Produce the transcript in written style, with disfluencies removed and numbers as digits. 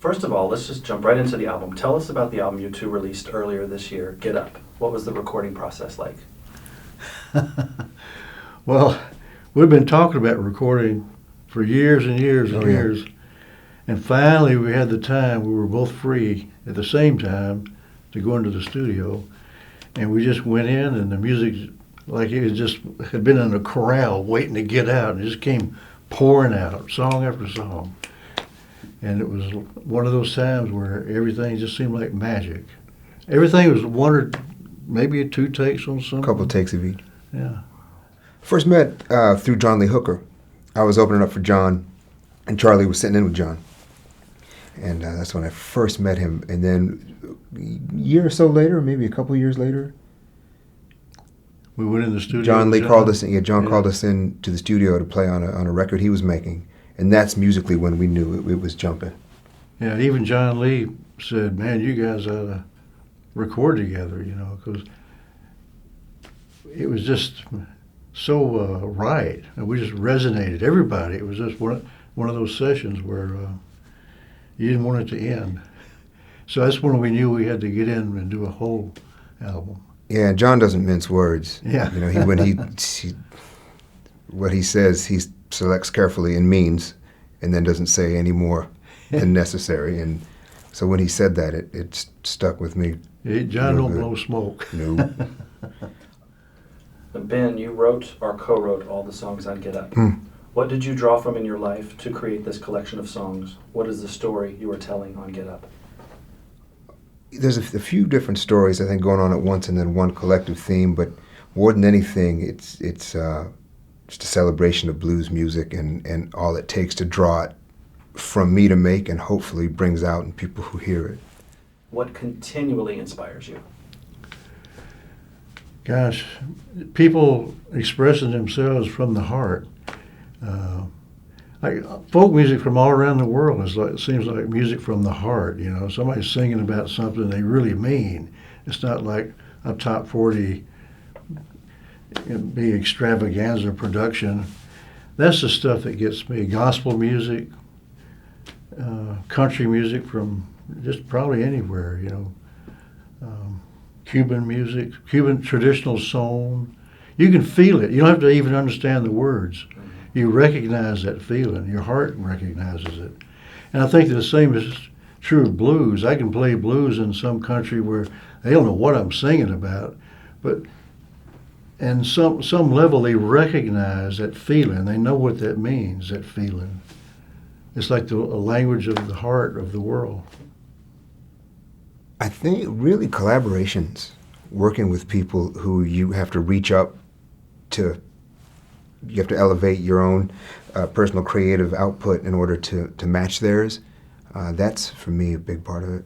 First of all, let's just jump right into the album. Tell us about the album you two released earlier this year, Get Up. What was the recording process like? Well, we've been talking about recording for years and years and years. And finally, we had the time. We were both free at the same time to go into the studio. And we just went in, and the music, like it was just had been in a corral waiting to get out. And it just came pouring out, song after song. And it was one of those times where everything just seemed like magic. Everything was one or maybe two takes on something. A couple takes of each. Yeah. First met through John Lee Hooker. I was opening up for John, and Charlie was sitting in with John. And that's when I first met him. And then a year or so later, maybe a couple years later, we went in the studio. John Lee called us in. Yeah, John called us in to the studio to play on a record he was making. And that's musically when we knew it was jumping. Yeah, even John Lee said, man, you guys ought to record together, because it was just so right. And we just resonated. Everybody. It was just one of those sessions where you didn't want it to end. So that's when we knew we had to get in and do a whole album. Yeah, John doesn't mince words. Yeah. What he says, he selects carefully and means, and then doesn't say any more than necessary. And so when he said that, it stuck with me. John don't blow smoke. No. Ben, you wrote or co-wrote all the songs on Get Up. What did you draw from in your life to create this collection of songs? What is the story you were telling on Get Up? There's a few different stories, I think, going on at once, and then one collective theme. But more than anything, it's just a celebration of blues music and all it takes to draw it from me to make, and hopefully brings out in people who hear it. What continually inspires you? Gosh, people expressing themselves from the heart. Like folk music from all around the world seems like music from the heart. Somebody's singing about something they really mean. It's not like a top 40 big extravaganza production. That's the stuff that gets me. Gospel music, country music from just probably anywhere. Cuban music, Cuban traditional song. You can feel it. You don't have to even understand the words. You recognize that feeling. Your heart recognizes it. And I think the same is true of blues. I can play blues in some country where they don't know what I'm singing about, but and some level they recognize that feeling. They know what that means, that feeling. It's like a language of the heart of the world. I think really collaborations, working with people who you have to reach up to. You have to elevate your own personal creative output in order to match theirs. That's, for me, a big part of it.